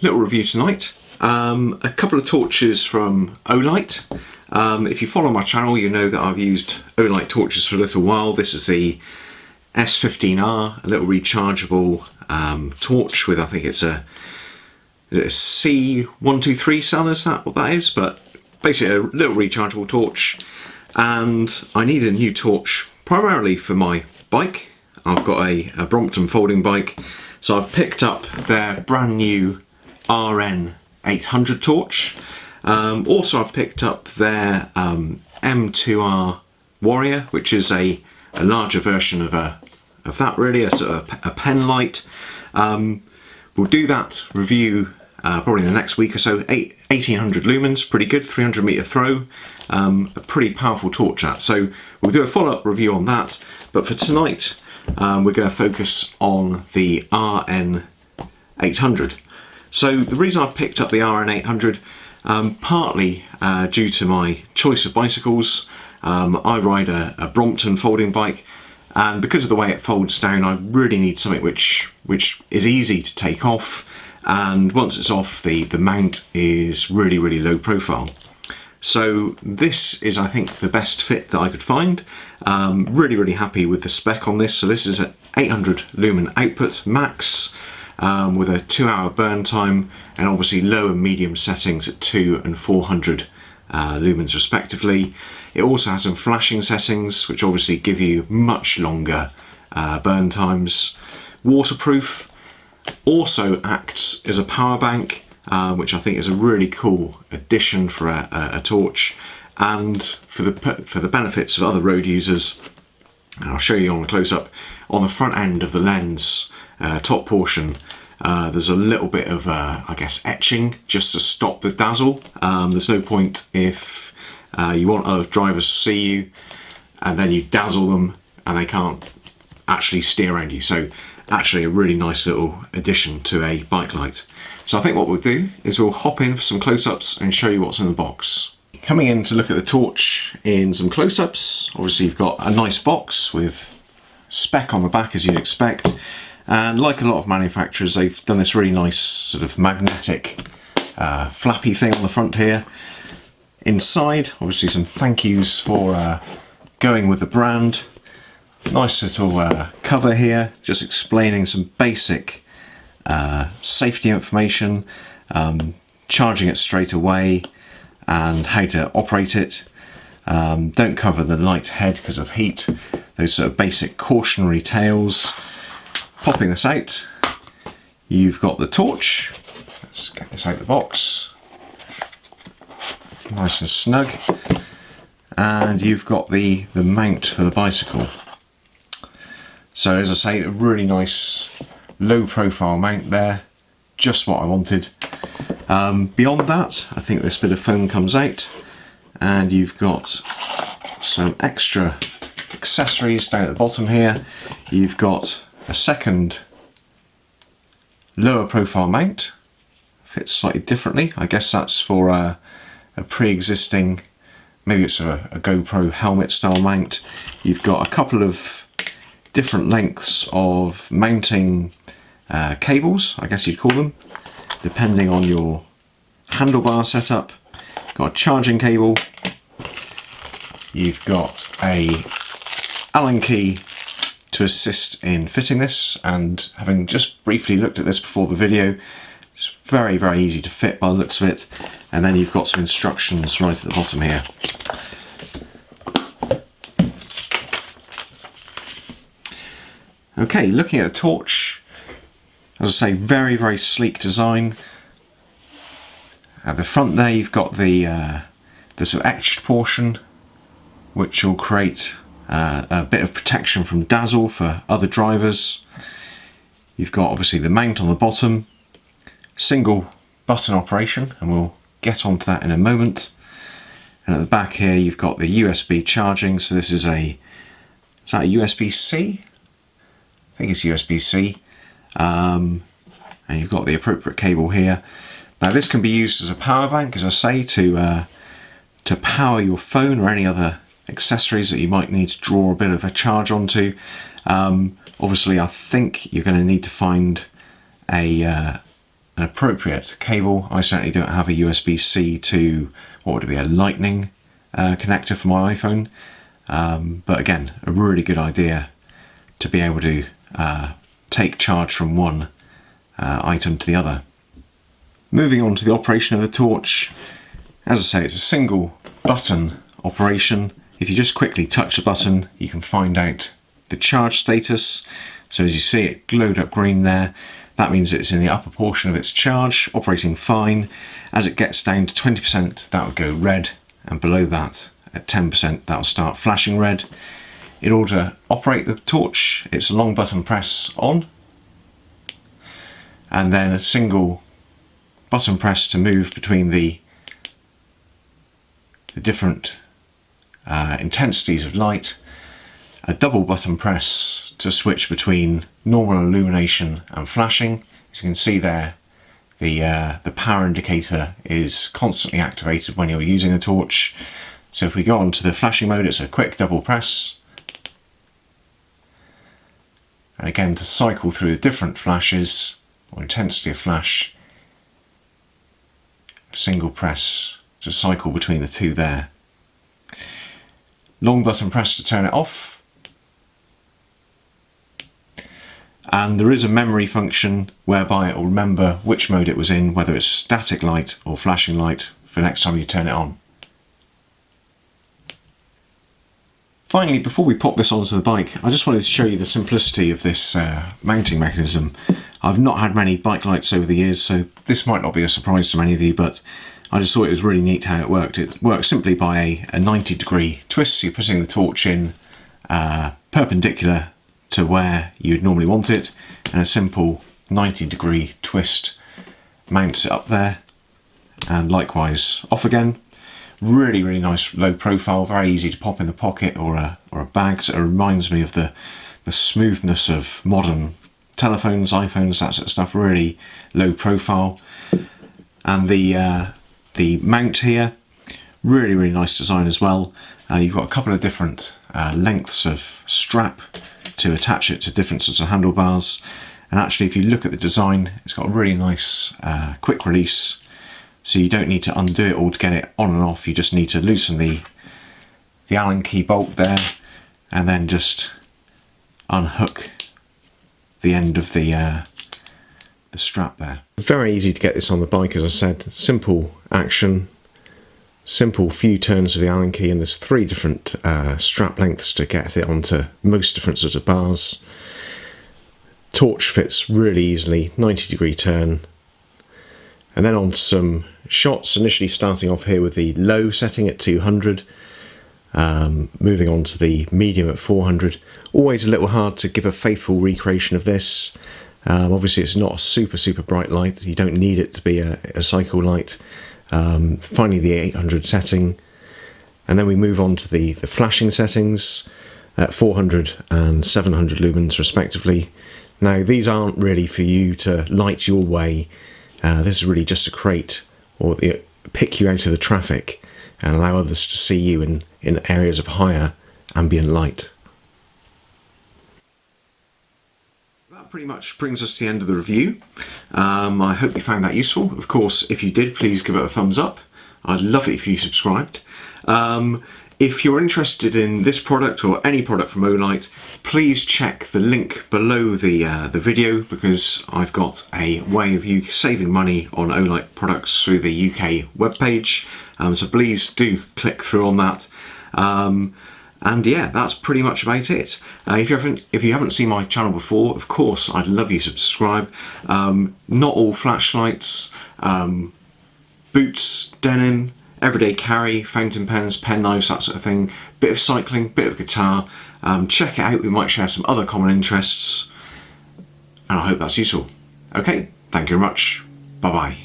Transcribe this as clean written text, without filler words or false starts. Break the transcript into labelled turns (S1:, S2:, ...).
S1: Little review tonight. A couple of torches from OLIGHT. If you follow my channel, you know that I've used OLIGHT torches for a little while. This is the S15R, a little rechargeable torch with, I think it's a C123 cell, is that what that is? But basically a little rechargeable torch. And I need a new torch primarily for my bike. I've got a Brompton folding bike, so I've picked up their brand new RN800 torch. Also I've picked up their M2R Warrior, which is a larger version of that, really, a sort of a pen light. We'll do that review probably in the next week or so. 1800 lumens, pretty good, 300 meter throw, a pretty powerful torch that. So we'll do a follow-up review on that, but for tonight we're going to focus on the RN800. So the reason I picked up the RN800, partly due to my choice of bicycles. I ride a Brompton folding bike, and because of the way it folds down, I really need something which is easy to take off, and once it's off, the mount is really low profile. So this is, I think, the best fit that I could find. Really happy with the spec on this. So this is an 800 lumen output max, with a 2-hour burn time, and obviously low and medium settings at 200 and 400 lumens respectively. It also has some flashing settings which obviously give you much longer burn times. Waterproof, also acts as a power bank, which I think is a really cool addition for a torch, and for the benefits of other road users. And I'll show you on a close-up. On the front end of the lens, top portion, there's a little bit of I guess etching just to stop the dazzle. There's no point if you want other drivers to see you and then you dazzle them and they can't actually steer around you. So actually a really nice little addition to a bike light. So I think what we'll do is we'll hop in for some close-ups and show you what's in the box. Coming in to look at the torch in some close-ups, obviously you've got a nice box with spec on the back as you'd expect, and like a lot of manufacturers, they've done this really nice sort of magnetic flappy thing on the front here. Inside, obviously some thank yous for going with the brand. Nice little cover here, just explaining some basic safety information, charging it straight away, and how to operate it. Don't cover the light head because of heat. Those sort of basic cautionary tales. Popping this out, you've got the torch. Let's get this out of the box. Nice and snug. And you've got the mount for the bicycle. So as I say, a really nice low profile mount there, just what I wanted. Beyond that, I think this bit of foam comes out, and you've got some extra accessories down at the bottom here. You've got a second lower profile mount, fits slightly differently. I guess that's for a pre-existing, maybe it's a GoPro helmet style mount. You've got a couple of different lengths of mounting cables, I guess you'd call them, depending on your handlebar setup. Got a charging cable. You've got a Allen key to assist in fitting this, and having just briefly looked at this before the video, it's very easy to fit by the looks of it. And then you've got some instructions right at the bottom here. Okay, looking at the torch, as I say, very sleek design. At the front there, you've got the sort of etched portion, which will create a bit of protection from dazzle for other drivers. You've got obviously the mount on the bottom, single button operation, and we'll get onto that in a moment. And at the back here, you've got the USB charging. So this is is that a USB-C? I think it's USB-C. And you've got the appropriate cable here. Now this can be used as a power bank, as I say, to power your phone or any other accessories that you might need to draw a bit of a charge onto. Obviously I think you're going to need to find a an appropriate cable. I certainly don't have a USB-C to, what would it be, a lightning connector for my iPhone. But again, a really good idea to be able to take charge from one item to the other. Moving on to the operation of the torch, as I say, it's a single button operation. If you just quickly touch the button, you can find out the charge status. So as you see, it glowed up green there. That means it's in the upper portion of its charge, operating fine. As it gets down to 20%, that will go red, and below that, at 10%, that will start flashing red. In order to operate the torch, it's a long button press on, and then a single button press to move between the different intensities of light, a double button press to switch between normal illumination and flashing. As you can see there, the power indicator is constantly activated when you're using a torch. So if we go on to the flashing mode, it's a quick double press. And again, to cycle through the different flashes or intensity of flash, a single press to cycle between the two there. Long button press to turn it off. And there is a memory function whereby it will remember which mode it was in, whether it's static light or flashing light, for next time you turn it on. Finally, before we pop this onto the bike, I just wanted to show you the simplicity of this mounting mechanism. I've not had many bike lights over the years, so this might not be a surprise to many of you, but I just thought it was really neat how it worked. It works simply by a 90-degree twist. So you're putting the torch in perpendicular to where you'd normally want it, and a simple 90-degree twist mounts it up there, and likewise off again. Really, really nice low profile, very easy to pop in the pocket or a bag. So it reminds me of the smoothness of modern telephones, iPhones, that sort of stuff. Really low profile. And the mount here, really, really nice design as well. You've got a couple of different lengths of strap to attach it to different sorts of handlebars. And actually, if you look at the design, it's got a really nice quick release. So you don't need to undo it all to get it on and off. You just need to loosen the Allen key bolt there, and then just unhook the end of the strap there. Very easy to get this on the bike, as I said. Simple action, simple few turns of the Allen key, and there's 3 different strap lengths to get it onto most different sorts of bars. Torch fits really easily, 90-degree turn. And then on to some shots, initially starting off here with the low setting at 200, moving on to the medium at 400. Always a little hard to give a faithful recreation of this. Obviously it's not a super bright light, you don't need it to be a cycle light. Finally the 800 setting, and then we move on to the flashing settings at 400 and 700 lumens respectively. Now these aren't really for you to light your way. This is really just to create or pick you out of the traffic and allow others to see you in areas of higher ambient light. That pretty much brings us to the end of the review. I hope you found that useful. Of course, if you did, please give it a thumbs up. I'd love it if you subscribed. If you're interested in this product or any product from OLIGHT, please check the link below the video, because I've got a way of you saving money on OLIGHT products through the UK webpage. So please do click through on that. And yeah, that's pretty much about it. If you haven't seen my channel before, of course, I'd love you to subscribe. Not all flashlights, boots, denim, everyday carry, fountain pens, pen knives, that sort of thing. Bit of cycling, bit of guitar. Check it out, we might share some other common interests. And I hope that's useful. Okay, thank you very much. Bye bye.